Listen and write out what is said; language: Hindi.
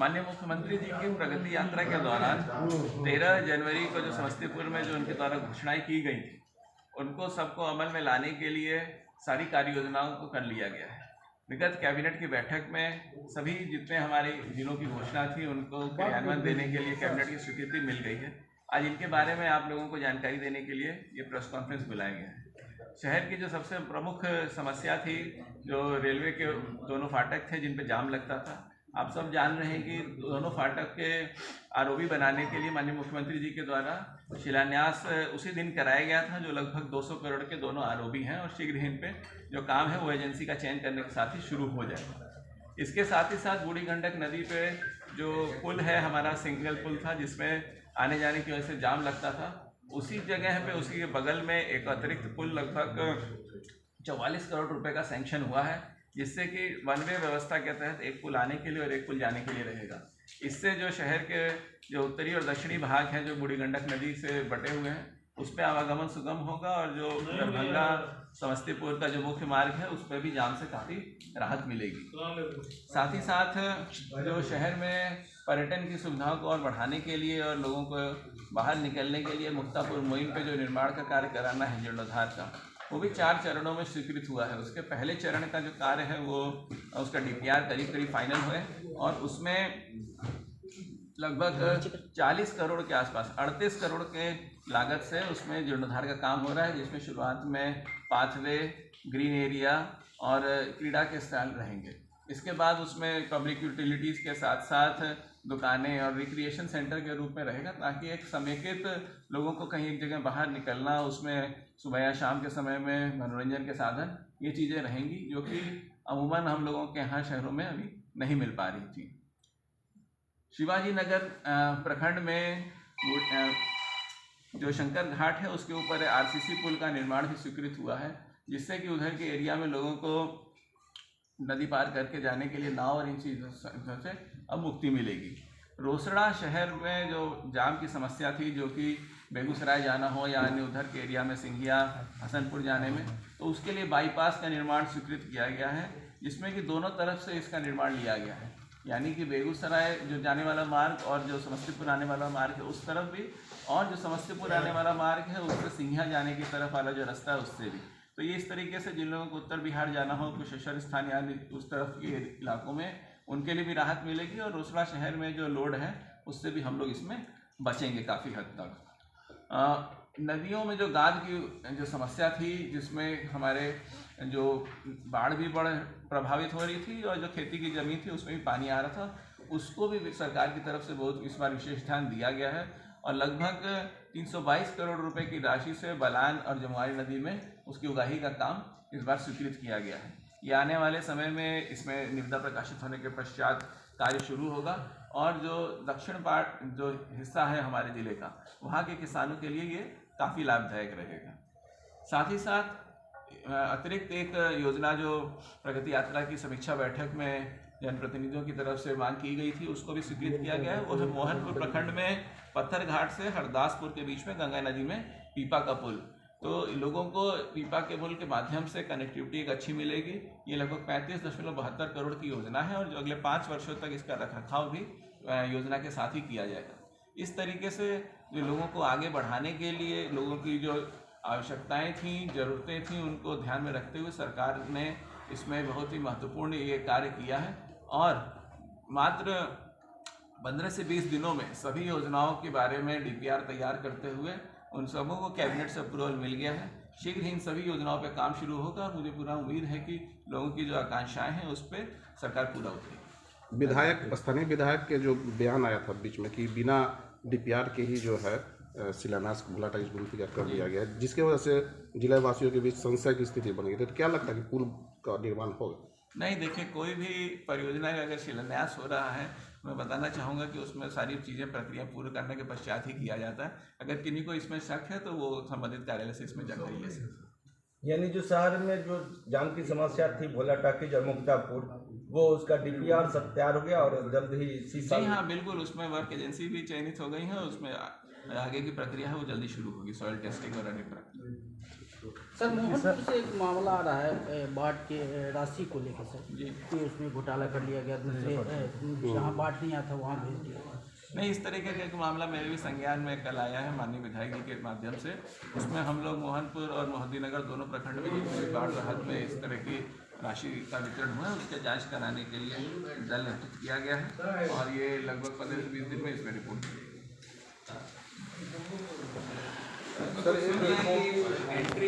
माननीय मुख्यमंत्री जी की प्रगति यात्रा के दौरान 13 जनवरी को जो समस्तीपुर में जो उनके द्वारा घोषणाएं की गई थी, उनको सबको अमल में लाने के लिए सारी कार्य योजनाओं को कर लिया गया है। विगत कैबिनेट की बैठक में सभी जितने हमारे जिलों की घोषणा थी उनको क्रियान्वयन देने के लिए कैबिनेट की स्वीकृति मिल गई है। आज इनके बारे में आप लोगों को जानकारी देने के लिए ये प्रेस कॉन्फ्रेंस बुलाया गया है। शहर की जो सबसे प्रमुख समस्या थी, जो रेलवे के दोनों फाटक थे जिन पे जाम लगता था, आप सब जान रहे हैं कि दोनों फाटक के आरओबी बनाने के लिए माननीय मुख्यमंत्री जी के द्वारा शिलान्यास उसी दिन कराया गया था, जो लगभग 200 करोड़ के दोनों आरओबी हैं और शीघ्र ही इन पे जो काम है वो एजेंसी का चयन करने के साथ ही शुरू हो जाएगा। इसके साथ ही साथ बूढ़ी गंडक नदी पे जो पुल है हमारा सिंगल पुल था, जिसमें आने जाने की वजह से जाम लगता था, उसी जगह पे उसी के बगल में एक अतिरिक्त पुल लगभग 44 करोड़ रुपए का सैंक्शन हुआ है, जिससे कि वन वे व्यवस्था के तहत एक पुल आने के लिए और एक पुल जाने के लिए रहेगा। इससे जो शहर के जो उत्तरी और दक्षिणी भाग हैं जो बूढ़ी गंडक नदी से बटे हुए हैं, उस पर आवागमन सुगम होगा और जो दरभंगा समस्तीपुर का जो मुख्य मार्ग है उस पर भी जाम से काफ़ी राहत मिलेगी। साथ ही साथ जो शहर में पर्यटन की सुविधाओं को और बढ़ाने के लिए और लोगों को बाहर निकलने के लिए मुक्तापुर मुहिम पे जो निर्माण का कार्य कराना है जीर्णोद्धार का, वो भी 4 चरणों में स्वीकृत हुआ है। उसके पहले चरण का जो कार्य है वो उसका डीपीआर करीब फाइनल हुए और उसमें लगभग 40 करोड़ के आसपास 38 करोड़ के लागत से उसमें जीर्णोद्धार का काम हो रहा है, जिसमें शुरुआत में पाथवे, ग्रीन एरिया और क्रीड़ा के स्थान रहेंगे। इसके बाद उसमें पब्लिक यूटिलिटीज़ के साथ साथ दुकानें और रिक्रिएशन सेंटर के रूप में रहेगा, ताकि एक समेकित लोगों को कहीं एक जगह बाहर निकलना, उसमें सुबह या शाम के समय में मनोरंजन के साधन, ये चीज़ें रहेंगी जो कि अमूमन हम लोगों के यहाँ शहरों में अभी नहीं मिल पा रही थी। शिवाजी नगर प्रखंड में जो शंकर घाट है उसके ऊपर आरसीसी पुल का निर्माण भी स्वीकृत हुआ है, जिससे कि उधर के एरिया में लोगों को नदी पार करके जाने के लिए नाव और इन चीज़ों से अब मुक्ति मिलेगी। रोसड़ा शहर में जो जाम की समस्या थी, जो कि बेगूसराय जाना हो या अन्य उधर के एरिया में सिंघिया हसनपुर जाने में, तो उसके लिए बाईपास का निर्माण स्वीकृत किया गया है, जिसमें कि दोनों तरफ से इसका निर्माण लिया गया है। यानी कि बेगूसराय जो जाने वाला मार्ग और जो समस्तीपुर आने वाला मार्ग है उस तरफ भी, और जो समस्तीपुर आने वाला मार्ग है उससे सिंघिया जाने की तरफ वाला जो रास्ता है उससे भी। तो ये इस तरीके से जिन लोगों को उत्तर बिहार जाना हो, कुशेश्वर स्थान यानी उस तरफ के इलाकों में, उनके लिए भी राहत मिलेगी और रोसड़ा शहर में जो लोड है उससे भी हम लोग इसमें बचेंगे काफ़ी हद तक। नदियों में जो गाद की जो समस्या थी, जिसमें हमारे जो बाढ़ भी बड़ प्रभावित हो रही थी और जो खेती की ज़मीन थी उसमें भी पानी आ रहा था, उसको भी सरकार की तरफ से बहुत इस बार विशेष ध्यान दिया गया है और लगभग 322 करोड़ रुपए की राशि से बलान और जमुआरी नदी में उसकी उगाही का काम इस बार स्वीकृत किया गया है। ये आने वाले समय में इसमें निविदा प्रकाशित होने के पश्चात कार्य शुरू होगा और जो दक्षिण पार्ट जो हिस्सा है हमारे ज़िले का, वहाँ के किसानों के लिए ये काफ़ी लाभदायक रहेगा। साथ ही साथ अतिरिक्त एक योजना जो प्रगति यात्रा की समीक्षा बैठक में जनप्रतिनिधियों की तरफ से मांग की गई थी, उसको भी स्वीकृत किया गया है। वो है मोहनपुर प्रखंड में पत्थर घाट से हरदासपुर के बीच में गंगा नदी में पीपा का पुल, तो लोगों को पीपा के पुल के माध्यम से कनेक्टिविटी एक अच्छी मिलेगी। ये लगभग 35.72 करोड़ की योजना है और जो अगले 5 वर्षों तक इसका रखरखाव भी योजना के साथ ही किया जाएगा। इस तरीके से जो लोगों को आगे बढ़ाने के लिए लोगों की जो आवश्यकताएं थी, ज़रूरतें थी, उनको ध्यान में रखते हुए सरकार ने इसमें बहुत ही महत्वपूर्ण ये कार्य किया है और मात्र 15 से 20 दिनों में सभी योजनाओं के बारे में डीपीआर तैयार करते हुए उन सबों को कैबिनेट से अप्रूवल मिल गया है। शीघ्र ही इन सभी योजनाओं पर काम शुरू होगा और मुझे पूरा उम्मीद है कि लोगों की जो आकांक्षाएं हैं उस पर सरकार पूरा उतरेगी। विधायक, स्थानीय विधायक के जो बयान आया था बीच में कि बिना डीपीआर के ही जो है शिलान्यास भुलाटाइज कर दिया गया, जिसके वजह से जिला वासियों के बीच संशय की स्थिति बन गई। तो क्या लगता है कि पुल का निर्माण होगा? नहीं, देखिए, कोई भी परियोजना का अगर शिलान्यास हो रहा है, मैं बताना चाहूँगा कि उसमें सारी चीज़ें प्रक्रिया पूरी करने के पश्चात ही किया जाता है। अगर किन्हीं को इसमें शक है तो वो संबंधित कार्यालय से इसमें जानकारी ले सकते हैं। यानी जो शहर में जो जाम की समस्या थी, भोला टाकीज और मुक्तापुर, वो उसका डीपीआर सब तैयार हो गया और जल्द ही जी हाँ, बिल्कुल, उसमें वर्क एजेंसी भी चयनित हो गई है, उसमें आगे की प्रक्रिया है वो जल्दी शुरू होगी, सॉइल टेस्टिंग और अन्य प्रक्रिया। सर मोहनपुर से एक मामला आ रहा है बाढ़ के राशि को लेकर सर जी कि उसमें घोटाला कर लिया गया, दूसरे जहाँ बाढ़ नहीं आता वहाँ भेज दिया। नहीं, इस तरीके का एक मामला मेरे भी संज्ञान में कल आया है माननीय विधायक जी के माध्यम से। उसमें हम लोग मोहनपुर और मोहद्दीनगर दोनों प्रखंड में जितने भी बाढ़ राहत में इस तरह की राशि का वितरण हुआ है उसके जांच कराने के लिए दल गठित किया गया है और ये लगभग 15 से 20 दिन में इसमें रिपोर्ट मिलेगी। सर